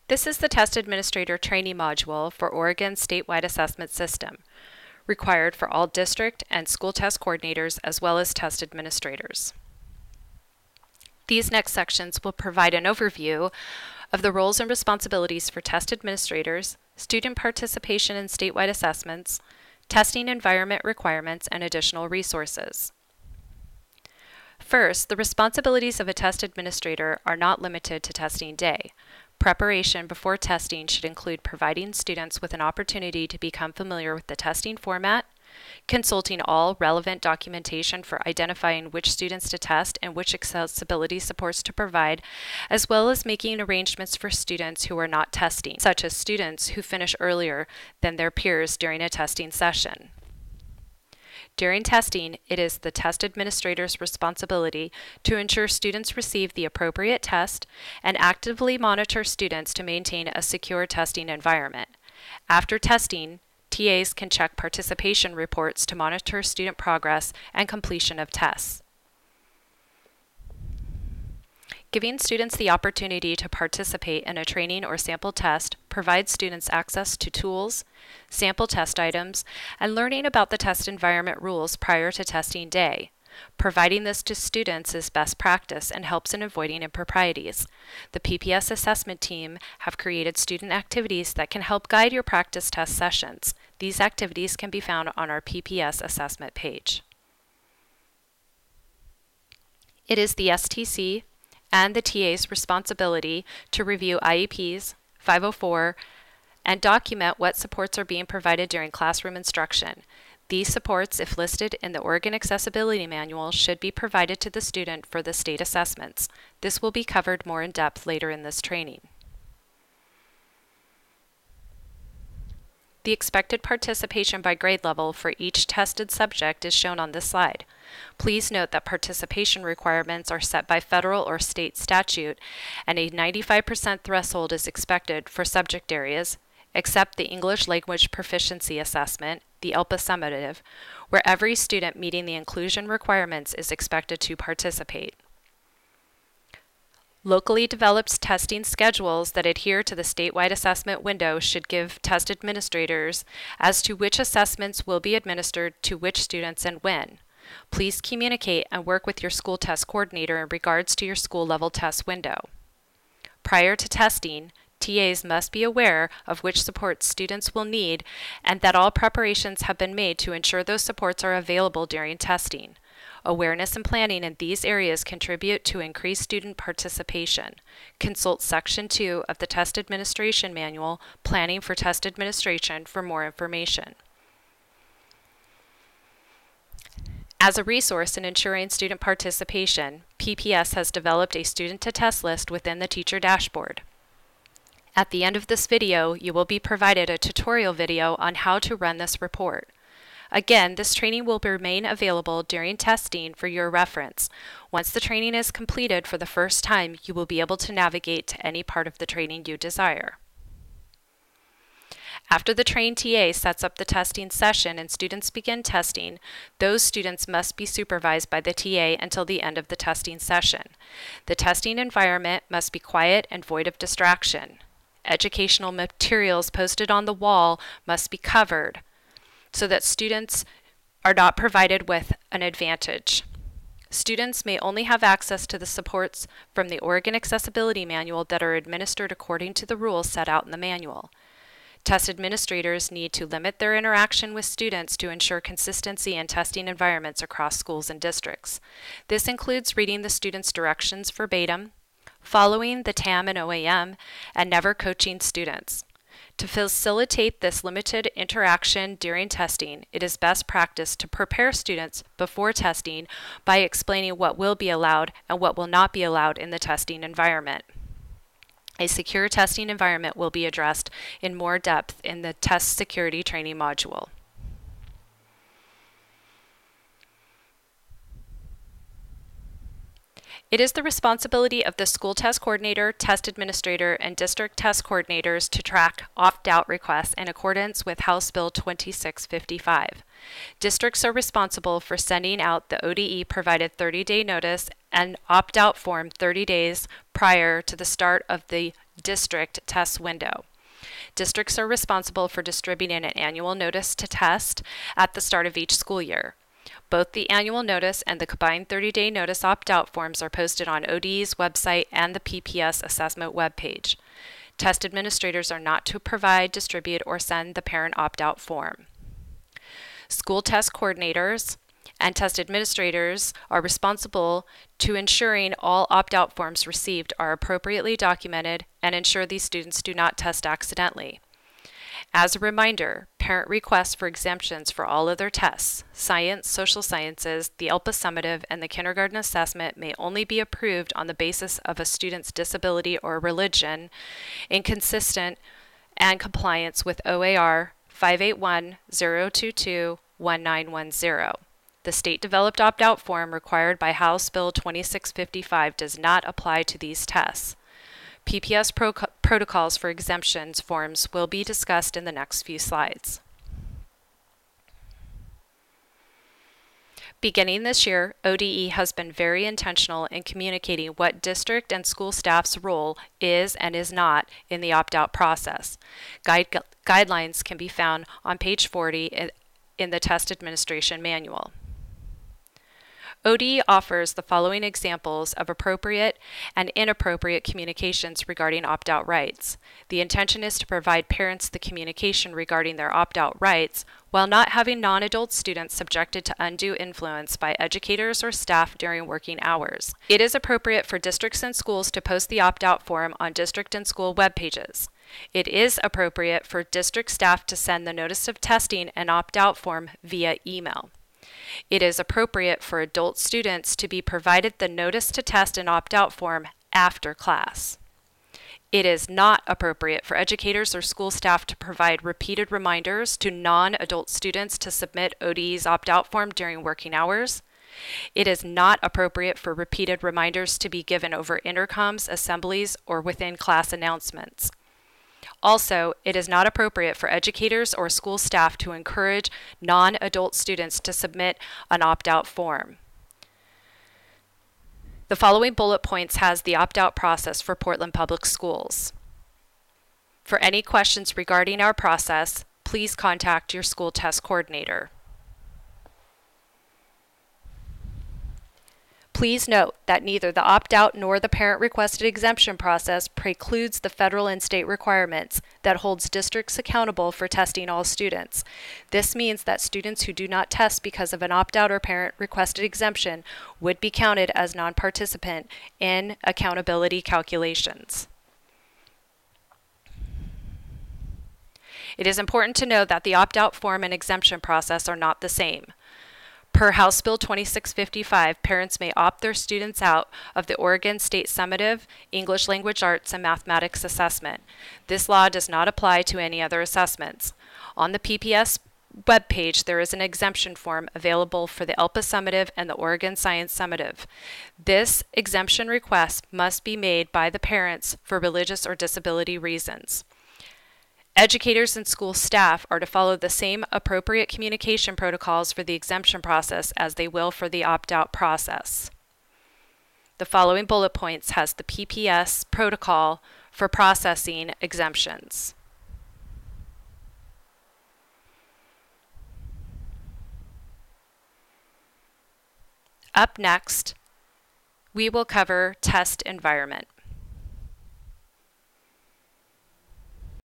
This is the Test Administrator Training Module for Oregon's statewide assessment system, required for all district and school test coordinators as well as test administrators. These next sections will provide an overview of the roles and responsibilities for test administrators, student participation in statewide assessments, testing environment requirements, and additional resources. First, the responsibilities of a test administrator are not limited to testing day. Preparation before testing should include providing students with an opportunity to become familiar with the testing format, consulting all relevant documentation for identifying which students to test and which accessibility supports to provide, as well as making arrangements for students who are not testing, such as students who finish earlier than their peers during a testing session. During testing, it is the test administrator's responsibility to ensure students receive the appropriate test and actively monitor students to maintain a secure testing environment. After testing, TAs can check participation reports to monitor student progress and completion of tests. Giving students the opportunity to participate in a training or sample test provides students access to tools, sample test items, and learning about the test environment rules prior to testing day. Providing this to students is best practice and helps in avoiding improprieties. The PPS assessment team have created student activities that can help guide your practice test sessions. These activities can be found on our PPS assessment page. It is the STC and the TA's responsibility to review IEPs, 504, and document what supports are being provided during classroom instruction. These supports, if listed in the Oregon Accessibility Manual, should be provided to the student for the state assessments. This will be covered more in depth later in this training. The expected participation by grade level for each tested subject is shown on this slide. Please note that participation requirements are set by federal or state statute, and a 95% threshold is expected for subject areas, except the English Language Proficiency Assessment, the ELPA summative, where every student meeting the inclusion requirements is expected to participate. Locally developed testing schedules that adhere to the statewide assessment window should give test administrators as to which assessments will be administered to which students and when. Please communicate and work with your school test coordinator in regards to your school level test window. Prior to testing, TAs must be aware of which supports students will need and that all preparations have been made to ensure those supports are available during testing. Awareness and planning in these areas contribute to increased student participation. Consult Section 2 of the Test Administration Manual, Planning for Test Administration, for more information. As a resource in ensuring student participation, PPS has developed a student-to-test list within the teacher dashboard. At the end of this video, you will be provided a tutorial video on how to run this report. Again, this training will remain available during testing for your reference. Once the training is completed for the first time, you will be able to navigate to any part of the training you desire. After the trained TA sets up the testing session and students begin testing, those students must be supervised by the TA until the end of the testing session. The testing environment must be quiet and void of distraction. Educational materials posted on the wall must be covered so that students are not provided with an advantage. Students may only have access to the supports from the Oregon Accessibility Manual that are administered according to the rules set out in the manual. Test administrators need to limit their interaction with students to ensure consistency in testing environments across schools and districts. This includes reading the students' directions verbatim, following the TAM and OAM, and never coaching students. To facilitate this limited interaction during testing, it is best practice to prepare students before testing by explaining what will be allowed and what will not be allowed in the testing environment. A secure testing environment will be addressed in more depth in the Test Security Training module. It is the responsibility of the school test coordinator, test administrator, and district test coordinators to track opt-out requests in accordance with House Bill 2655. Districts are responsible for sending out the ODE provided 30-day notice and opt-out form 30 days prior to the start of the district test window. Districts are responsible for distributing an annual notice to test at the start of each school year. Both the annual notice and the combined 30-day notice opt-out forms are posted on ODE's website and the PPS assessment webpage. Test administrators are not to provide, distribute, or send the parent opt-out form. School test coordinators and test administrators are responsible to ensuring all opt-out forms received are appropriately documented and ensure these students do not test accidentally. As a reminder, parent requests for exemptions for all other tests, science, social sciences, the ELPA summative, and the kindergarten assessment may only be approved on the basis of a student's disability or religion, inconsistent and compliance with OAR 581-022-1910. The state-developed opt-out form required by House Bill 2655 does not apply to these tests. PPS protocols for exemptions forms will be discussed in the next few slides. Beginning this year, ODE has been very intentional in communicating what district and school staff's role is and is not in the opt-out process. Guidelines can be found on page 40 in the Test Administration Manual. ODE offers the following examples of appropriate and inappropriate communications regarding opt-out rights. The intention is to provide parents the communication regarding their opt-out rights while not having non-adult students subjected to undue influence by educators or staff during working hours. It is appropriate for districts and schools to post the opt-out form on district and school web pages. It is appropriate for district staff to send the notice of testing and opt-out form via email. It is appropriate for adult students to be provided the notice to test and opt-out form after class. It is not appropriate for educators or school staff to provide repeated reminders to non-adult students to submit ODE's opt-out form during working hours. It is not appropriate for repeated reminders to be given over intercoms, assemblies, or within class announcements. Also, it is not appropriate for educators or school staff to encourage non-adult students to submit an opt-out form. The following bullet points has the opt-out process for Portland Public Schools. For any questions regarding our process, please contact your school test coordinator. Please note that neither the opt-out nor the parent-requested exemption process precludes the federal and state requirements that holds districts accountable for testing all students. This means that students who do not test because of an opt-out or parent-requested exemption would be counted as non-participant in accountability calculations. It is important to know that the opt-out form and exemption process are not the same. Per House Bill 2655, parents may opt their students out of the Oregon State Summative, English Language Arts, and Mathematics assessment. This law does not apply to any other assessments. On the PPS webpage, there is an exemption form available for the ELPA summative and the Oregon Science summative. This exemption request must be made by the parents for religious or disability reasons. Educators and school staff are to follow the same appropriate communication protocols for the exemption process as they will for the opt-out process. The following bullet points has the PPS protocol for processing exemptions. Up next, we will cover test environment.